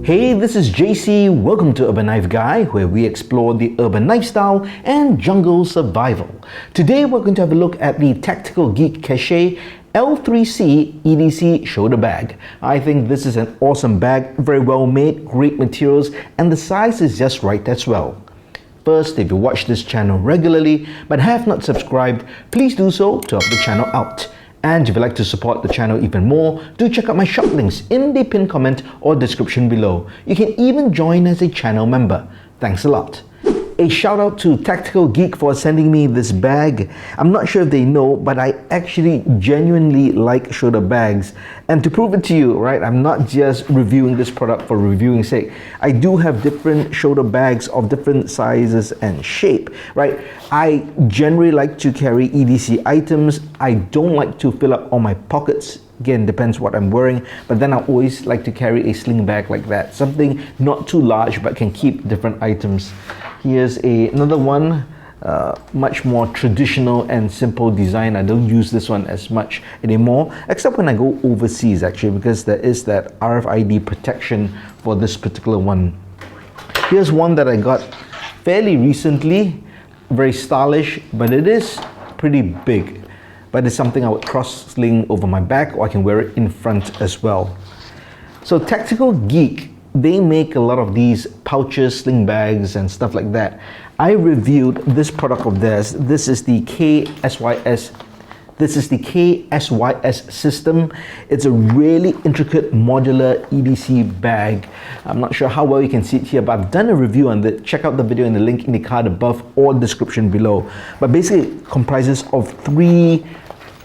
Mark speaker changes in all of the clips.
Speaker 1: Hey, this is JC. Welcome to Urban Knife Guy, where we explore the urban lifestyle and jungle survival. Today, we're going to have a look at the Tactical Geek Cache L3C EDC shoulder bag. I think this is an awesome bag, very well made, great materials, and the size is just right as well. First, if you watch this channel regularly but have not subscribed, please do so to help the channel out. And if you'd like to support the channel even more, do check out my shop links in the pinned comment or description below. You can even join as a channel member. Thanks a lot. A shout out to Tactical Geek for sending me this bag. I'm not sure if they know, but I actually genuinely like shoulder bags. And to prove it to you, right, I'm not just reviewing this product for reviewing sake. I do have different shoulder bags of different sizes and shape, right? I generally like to carry EDC items. I don't like to fill up all my pockets. Again, depends what I'm wearing, but then I always like to carry a sling bag like that. Something not too large but can keep different items. Here's another one, much more traditional and simple design. I don't use this one as much anymore, except when I go overseas actually, because there is that RFID protection for this particular one. Here's one that I got fairly recently, very stylish, but it is pretty big. But it's something I would cross-sling over my back, or I can wear it in front as well. So Tactical Geek, they make a lot of these pouches, sling bags, and stuff like that. I reviewed this product of theirs. This is the KSYS. This is the KSYS system. It's a really intricate modular EDC bag. I'm not sure how well you can see it here, but I've done a review on it. Check out the video in the link in the card above or description below. But basically it comprises of 3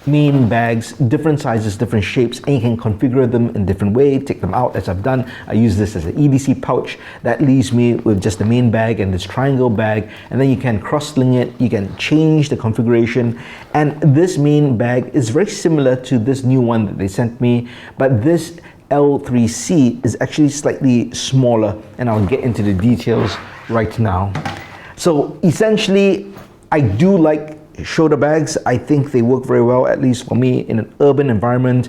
Speaker 1: main bags, different sizes, different shapes, and you can configure them in different ways, take them out as I've done. I use this as an EDC pouch. That leaves me with just the main bag and this triangle bag, and then you can cross-sling it, you can change the configuration. And this main bag is very similar to this new one that they sent me, but this L3C is actually slightly smaller, and I'll get into the details right now. So essentially, I do like shoulder bags. I think they work very well, at least for me, in an urban environment.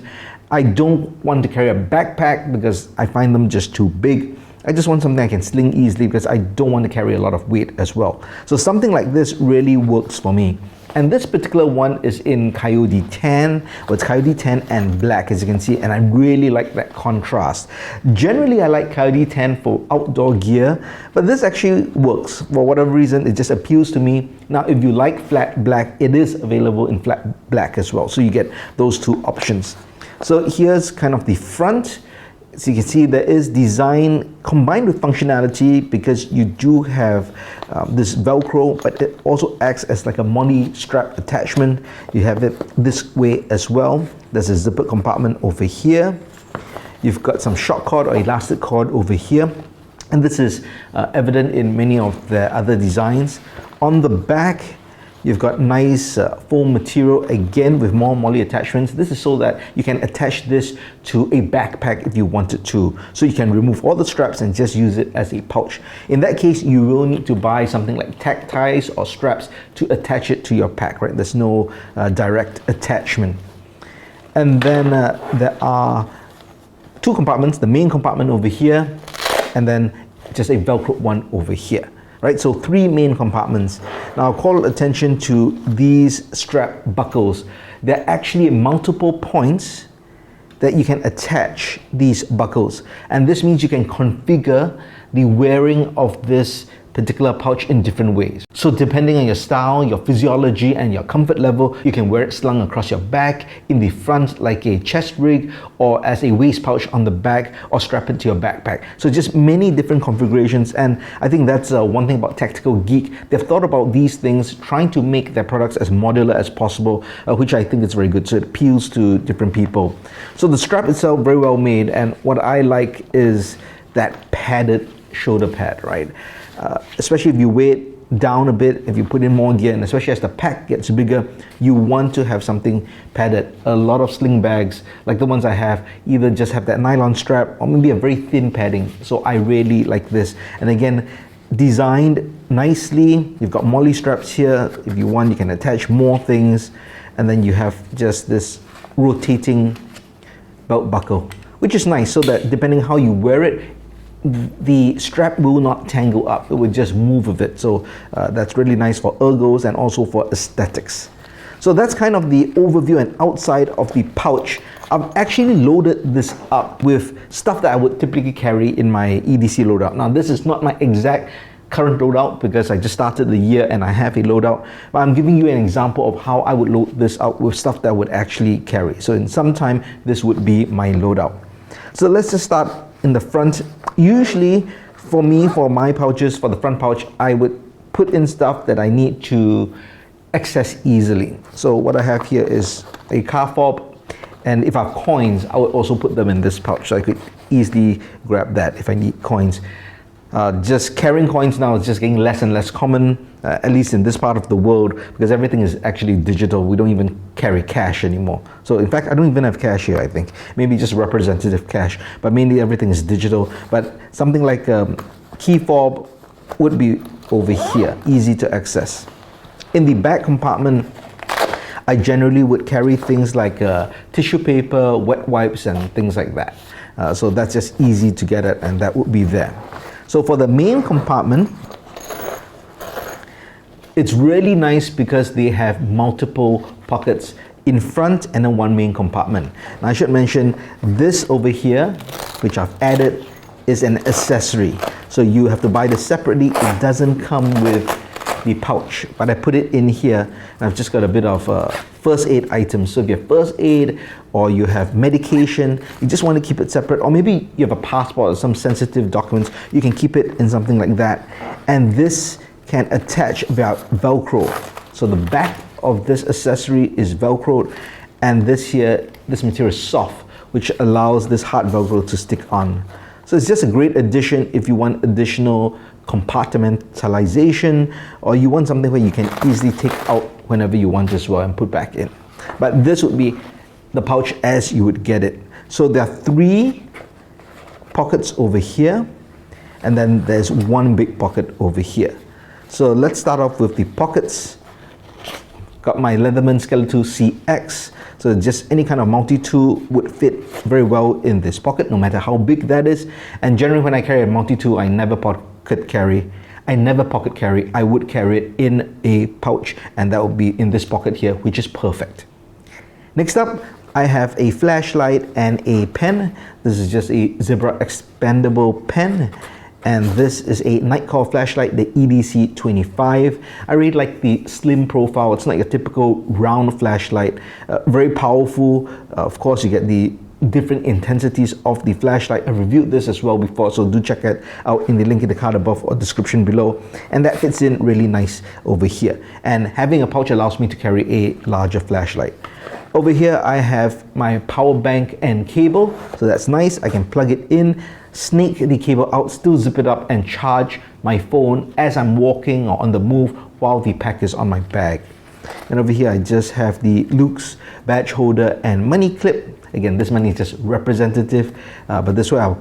Speaker 1: I don't want to carry a backpack because I find them just too big. I just want something I can sling easily because I don't want to carry a lot of weight as well. So something like this really works for me. And this particular one is in Coyote Tan, or it's Coyote Tan and black, as you can see, and I really like that contrast. Generally, I like Coyote Tan for outdoor gear, but this actually works. For whatever reason, it just appeals to me. Now, if you like flat black, it is available in flat black as well, so you get those 2 options. So here's kind of the front. So you can see there is design combined with functionality, because you do have this Velcro, but it also acts as like a MOLLE strap attachment. You have it this way as well. There's a zipper compartment over here. You've got some shock cord or elastic cord over here. And this is evident in many of the other designs. On the back, you've got nice foam material, again with more MOLLE attachments. This is so that you can attach this to a backpack if you wanted to. So you can remove all the straps and just use it as a pouch. In that case, you will need to buy something like tack ties or straps to attach it to your pack, right? There's no direct attachment. And then there are 2 compartments, the main compartment over here, and then just a Velcro one over here. Right, so 3 main compartments. Now I'll call attention to these strap buckles. They're actually multiple points that you can attach these buckles. And this means you can configure the wearing of this particular pouch in different ways. So depending on your style, your physiology, and your comfort level, you can wear it slung across your back, in the front like a chest rig, or as a waist pouch on the back, or strap it to your backpack. So just many different configurations, and I think that's one thing about Tactical Geek. They've thought about these things, trying to make their products as modular as possible, which I think is very good. So it appeals to different people. So the strap itself, very well made, and what I like is that padded shoulder pad, right? Especially if you weigh it down a bit, if you put in more gear, and especially as the pack gets bigger, you want to have something padded. A lot of sling bags, like the ones I have, either just have that nylon strap or maybe a very thin padding. So I really like this. And again, designed nicely. You've got MOLLE straps here. If you want, you can attach more things. And then you have just this rotating belt buckle, which is nice, so that depending how you wear it, the strap will not tangle up, it will just move with it. So that's really nice for ergos and also for aesthetics. So that's kind of the overview and outside of the pouch. I've actually loaded this up with stuff that I would typically carry in my EDC loadout. Now this is not my exact current loadout because I just started the year and I have a loadout, but I'm giving you an example of how I would load this out with stuff that I would actually carry. So in some time, this would be my loadout. So let's just start in the front. Usually for me, for my pouches, for the front pouch, I would put in stuff that I need to access easily. So what I have here is a car fob, and if I have coins, I would also put them in this pouch so I could easily grab that if I need coins. Just carrying coins now is just getting less and less common, at least in this part of the world, because everything is actually digital. We don't even carry cash anymore. So in fact, I don't even have cash here, I think. Maybe just representative cash, but mainly everything is digital. But something like key fob would be over here, easy to access. In the back compartment, I generally would carry things like tissue paper, wet wipes, and things like that. So that's just easy to get at, and that would be there. So for the main compartment, it's really nice because they have multiple pockets in front and then one main compartment. Now I should mention this over here, which I've added, is an accessory. So you have to buy this separately. It doesn't come with the pouch, but I put it in here, and I've just got a bit of first aid items. So if you have first aid or you have medication, you just want to keep it separate, or maybe you have a passport or some sensitive documents, you can keep it in something like that. And this can attach via Velcro. So the back of this accessory is Velcroed, and this material is soft, which allows this hard Velcro to stick on. So it's just a great addition if you want additional compartmentalization, or you want something where you can easily take out whenever you want as well and put back in. But this would be the pouch as you would get it. So there are 3 pockets over here, and then there's one big pocket over here. So let's start off with the pockets. Got my Leatherman Skeleton CX. So just any kind of multi-tool would fit very well in this pocket, no matter how big that is. And generally when I carry a multi-tool, I never pocket carry. I would carry it in a pouch, and that would be in this pocket here, which is perfect. Next up, I have a flashlight and a pen. This is just a Zebra expandable pen. And this is a night call flashlight, the EDC 25. I really like the slim profile. It's like a typical round flashlight, very powerful. Of course, you get the different intensities of the flashlight. I reviewed this as well before, so do check it out in the link in the card above or description below. And that fits in really nice over here. And having a pouch allows me to carry a larger flashlight. Over here, I have my power bank and cable, so that's nice. I can plug it in, snake the cable out, still zip it up, and charge my phone as I'm walking or on the move while the pack is on my bag. And over here, I just have the Luke's badge holder and money clip. Again, this money is just representative, but this way I'll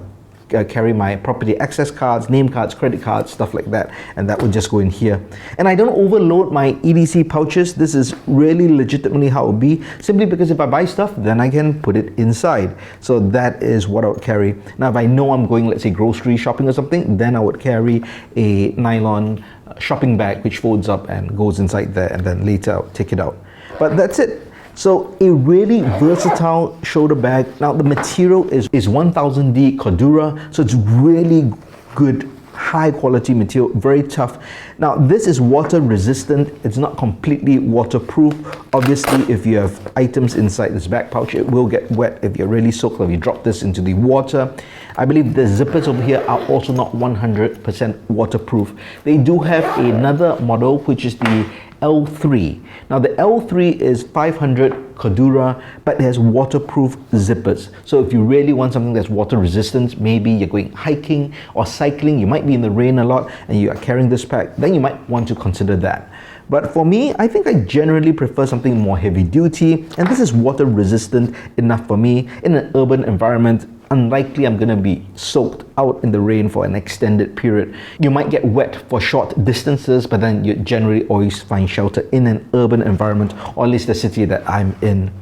Speaker 1: carry my property access cards, name cards, credit cards, stuff like that, and that would just go in here. And I don't overload my EDC pouches. This is really legitimately how it would be, simply because if I buy stuff, then I can put it inside. So that is what I would carry. Now, if I know I'm going, let's say, grocery shopping or something, then I would carry a nylon shopping bag which folds up and goes inside there, and then later I'll take it out. But that's it. So a really versatile shoulder bag. Now the material is 1000D Cordura, so it's really good, high quality material, very tough. Now this is water resistant. It's not completely waterproof. Obviously, if you have items inside this back pouch, it will get wet if you're really soaked, or if you drop this into the water. I believe the zippers over here are also not 100% waterproof. They do have another model, which is the L3. Now the L3 is 500 Cordura, but it has waterproof zippers. So if you really want something that's water resistant, maybe you're going hiking or cycling, you might be in the rain a lot and you are carrying this pack, then you might want to consider that. But for me, I think I generally prefer something more heavy duty, and this is water resistant enough for me. In an urban environment, unlikely I'm gonna be soaked out in the rain for an extended period. You might get wet for short distances, but then you generally always find shelter in an urban environment, or at least the city that I'm in.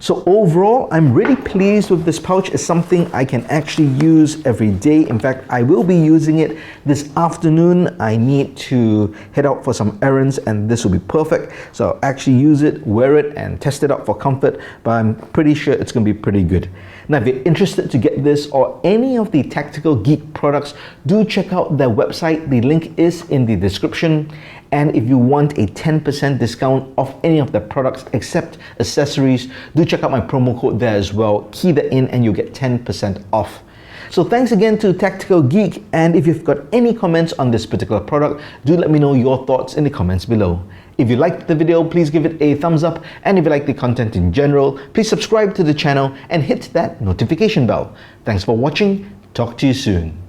Speaker 1: So overall, I'm really pleased with this pouch. It's something I can actually use every day. In fact, I will be using it this afternoon. I need to head out for some errands and this will be perfect. So I'll actually use it, wear it and test it out for comfort, but I'm pretty sure it's going to be pretty good. Now, if you're interested to get this or any of the Tactical Geek products, do check out their website. The link is in the description. And if you want a 10% discount off any of the products except accessories, do check out my promo code there as well. Key that in and you'll get 10% off. So thanks again to Tactical Geek, and if you've got any comments on this particular product, do let me know your thoughts in the comments below. If you liked the video, please give it a thumbs up, and if you like the content in general, please subscribe to the channel and hit that notification bell. Thanks for watching. Talk to you soon.